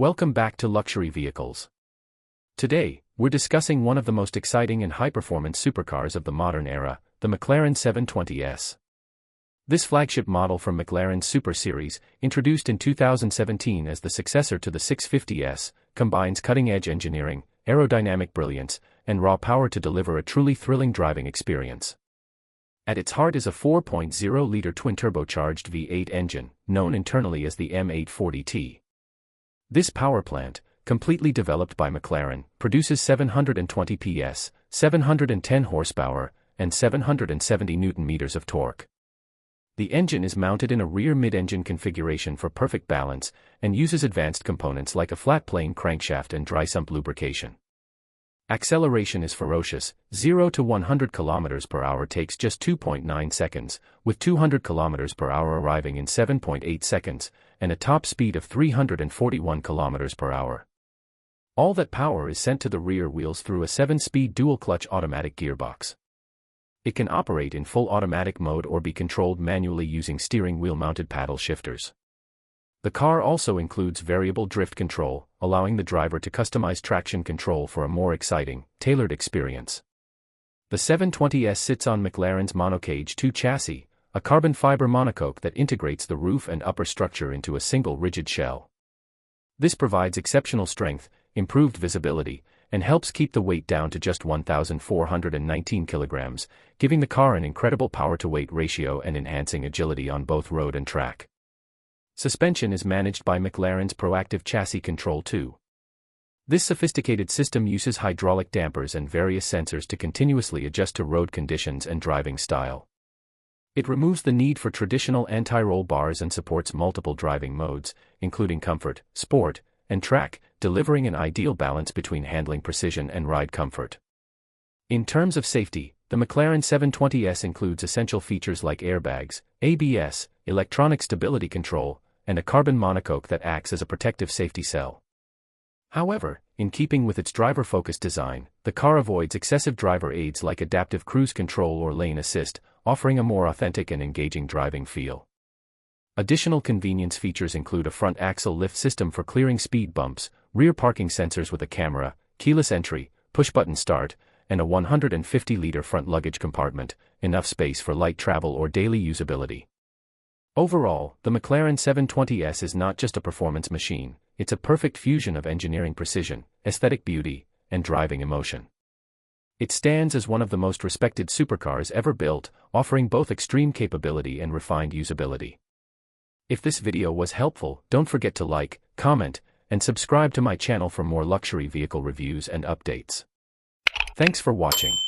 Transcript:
Welcome back to Luxury Vehicles. Today, we're discussing one of the most exciting and high-performance supercars of the modern era, the McLaren 720S. This flagship model from McLaren's Super Series, introduced in 2017 as the successor to the 650S, combines cutting-edge engineering, aerodynamic brilliance, and raw power to deliver a truly thrilling driving experience. At its heart is a 4.0-liter twin-turbocharged V8 engine, known internally as the M840T. This power plant, completely developed by McLaren, produces 720 PS, 710 horsepower, and 770 Nm of torque. The engine is mounted in a rear mid-engine configuration for perfect balance, and uses advanced components like a flat-plane crankshaft and dry sump lubrication. Acceleration is ferocious. 0 to 100 km per hour takes just 2.9 seconds, with 200 km per hour arriving in 7.8 seconds, and a top speed of 341 km per hour. All that power is sent to the rear wheels through a 7-speed dual-clutch automatic gearbox. It can operate in full automatic mode or be controlled manually using steering wheel-mounted paddle shifters. The car also includes variable drift control, allowing the driver to customize traction control for a more exciting, tailored experience. The 720S sits on McLaren's Monocage 2 chassis, a carbon fiber monocoque that integrates the roof and upper structure into a single rigid shell. This provides exceptional strength, improved visibility, and helps keep the weight down to just 1,419 kilograms, giving the car an incredible power-to-weight ratio and enhancing agility on both road and track. Suspension is managed by McLaren's Proactive Chassis Control 2. This sophisticated system uses hydraulic dampers and various sensors to continuously adjust to road conditions and driving style. It removes the need for traditional anti-roll bars and supports multiple driving modes, including comfort, sport, and track, delivering an ideal balance between handling precision and ride comfort. In terms of safety, the McLaren 720S includes essential features like airbags, ABS, electronic stability control, and a carbon monocoque that acts as a protective safety cell. However, in keeping with its driver-focused design, the car avoids excessive driver aids like adaptive cruise control or lane assist, offering a more authentic and engaging driving feel. Additional convenience features include a front axle lift system for clearing speed bumps, rear parking sensors with a camera, keyless entry, push-button start, and a 150-liter front luggage compartment, enough space for light travel or daily usability. Overall, the McLaren 720S is not just a performance machine, it's a perfect fusion of engineering precision, aesthetic beauty, and driving emotion. It stands as one of the most respected supercars ever built, offering both extreme capability and refined usability. If this video was helpful, don't forget to like, comment, and subscribe to my channel for more luxury vehicle reviews and updates. Thanks for watching.